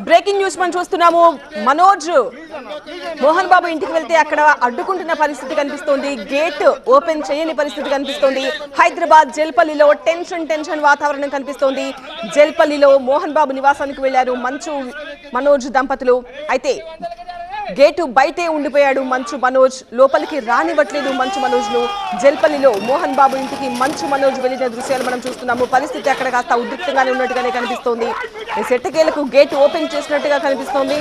Breaking news మనం చూస్తున్నాము. మనోజ్ మోహన్ బాబు ఇంటికి వెళ్తే అక్కడ అడ్డుకుంటున్న పరిస్థితి కనిపిస్తోంది. గేట్ ఓపెన్ చేయని పరిస్థితి కనిపిస్తోంది. హైదరాబాద్ జల్పల్లిలో టెన్షన్ వాతావరణం కనిపిస్తోంది. జల్పల్లిలో మోహన్ బాబు నివాసానికి వెళ్లారు మంచు మనోజ్ దంపతులు. అయితే గేటు బయటే ఉండిపోయాడు మంచు మనోజ్. లోపలికి రానివ్వట్లేదు మంచు మనోజ్ ను. జల్పల్లిలో మోహన్ బాబు ఇంటికి మంచు మనోజ్ వెళ్లిన దృశ్యాలు మనం చూస్తున్నాము. పరిస్థితి అక్కడ కాస్త ఉద్రిక్తంగానే ఉన్నట్టుగానే కనిపిస్తోంది. సెట్టకేలకు గేట్ ఓపెన్ చేసినట్టుగా కనిపిస్తోంది.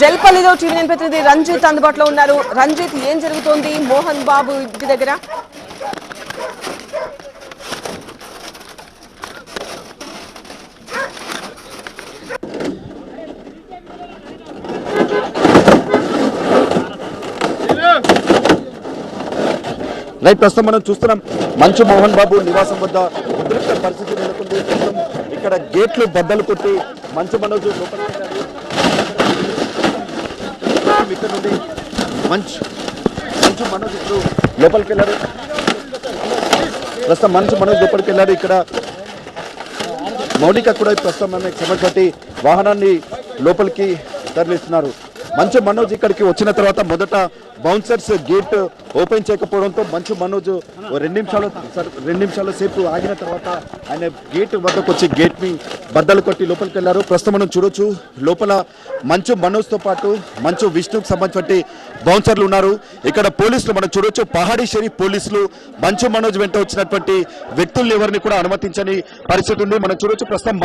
జల్పల్లిలో టీవీ ప్రతినిధి రంజిత్ అందుబాటులో ఉన్నారు. రంజిత్, ఏం జరుగుతోంది మోహన్ బాబు ఇంటి దగ్గర? రైట్, ప్రస్తుతం మనం చూస్తున్నాం మంచు మోహన్ బాబు నివాసం వద్ద ఉద్రిక్త పరిస్థితి నెలకొంది. ఇక్కడ గేట్లు బద్దలు కొట్టి మంచు మనోజ్ లోపలికి వెళ్ళారు. ఇక్కడ నుండి మంచు మనోజ్ ఇప్పుడు లోపలికి వెళ్ళారు. ప్రస్తుతం మంచు మనోజ్ లోపలికి వెళ్ళారు. ఇక్కడ మౌనిక కూడా ప్రస్తుతం శ్రమ పట్టి వాహనాన్ని లోపలికి తరలిస్తున్నారు. మంచు మనోజ్ ఇక్కడికి వచ్చిన తర్వాత మొదట bouncers gate open చేయకపోవడంతో Manchu Manoj 2 నిమిషాల సేపు ఆగిన తర్వాత ఆయన గేట్ వద్దకు వచ్చి గేట్ ని బద్దలు కొట్టి లోపలికి వెళ్ళారు. ప్రస్తుతం మనం చూడొచ్చు లోపల మంచు మనోజ్ తో పాటు మంచు విష్ణుకు సంబంధించి బౌన్సర్లు ఉన్నారు. ఇక్కడ పోలీసులు మనం చూడొచ్చు, పహాడీ షరీఫ్ పోలీసులు మంచు మనోజ్ వెంట వచ్చినటువంటి వ్యక్తులను ఎవరిని కూడా అనుమతించని పరిస్థితి ఉంది. మనం చూడొచ్చు ప్రస్తుతం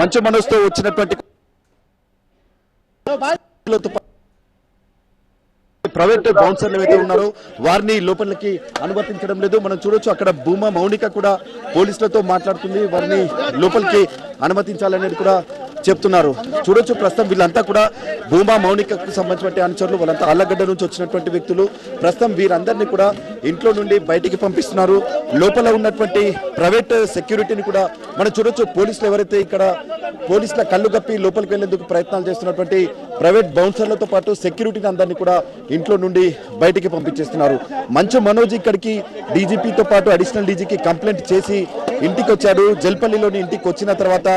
మంచు మనోజ్ తో వచ్చినటువంటి ప్రైవేట్ బౌన్సర్లు ఏవైతే ఉన్నారో వారిని లోపలికి అనుమతించడం లేదు. మనం చూడొచ్చు అక్కడ భూమా మౌనిక కూడా పోలీసులతో మాట్లాడుతుంది. వారిని లోపలికి అనుమతించాలనేది కూడా చెప్తున్నారు. చూడొచ్చు ప్రస్తుతం వీళ్ళంతా కూడా భూమా మౌనికకు సంబంధించిన అనుచరులు, వాళ్ళంతా ఆళ్లగడ్డ నుంచి వచ్చినటువంటి వ్యక్తులు. ప్రస్తుతం వీరందరినీ కూడా ఇంట్లో నుండి బయటికి పంపిస్తున్నారు. లోపల ఉన్నటువంటి ప్రైవేట్ సెక్యూరిటీని కూడా మనం చూడొచ్చు. పోలీసులు ఎవరైతే ఇక్కడ పోలీసుల కళ్ళు గప్పి లోపలికి వెళ్లేందుకు ప్రయత్నాలు చేస్తున్నటువంటి ప్రైవేట్ బౌన్సర్లతో పాటు సెక్యూరిటీని అందరినీ కూడా ఇంట్లో నుండి బయటికి పంపించేస్తున్నారు. మంచు మనోజ్ ఇక్కడికి డీజీపీతో పాటు అడిషనల్ డీజీకి కంప్లైంట్ చేసి ఇంటికి వచ్చారు. జల్పల్లిలోని ఇంటికి వచ్చిన తర్వాత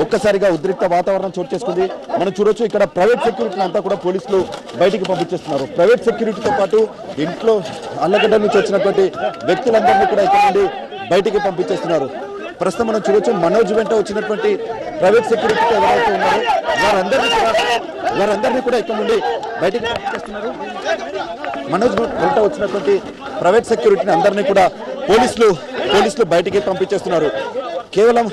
ఒక్కసారిగా ఉద్రిక్త వాతావరణం చోటు చేసుకుంది. మనం చూడొచ్చు ఇక్కడ ప్రైవేట్ సెక్యూరిటీని అంతా కూడా పోలీసులు బయటికి పంపించేస్తున్నారు. ప్రైవేట్ సెక్యూరిటీతో పాటు ఇంట్లో అల్లగడ్డ నుంచి వచ్చినటువంటి వ్యక్తులందరినీ కూడా ఇక్కడ నుండి బయటికి పంపించేస్తున్నారు. ప్రస్తుతం మనం చూడొచ్చు మనోజ్ వెంట వచ్చినటువంటి ప్రైవేట్ సెక్యూరిటీ ఎవరైతే ఉన్నారో వారందరినీ కూడా ఇక్కడ నుండి బయటికి పంపించేస్తున్నారు. మనోజ్ వెంట వచ్చినటువంటి ప్రైవేట్ సెక్యూరిటీని అందరినీ కూడా పోలీసులు బయటికి పంపించేస్తున్నారు. కేవలం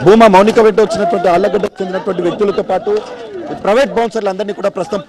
భూమా మౌనిక వెంట వచ్చినటువంటి ఆళ్లగడ్డకు చెందినటువంటి వ్యక్తులతో పాటు ప్రైవేట్ బౌన్సర్లు అందరినీ కూడా ప్రస్తుతం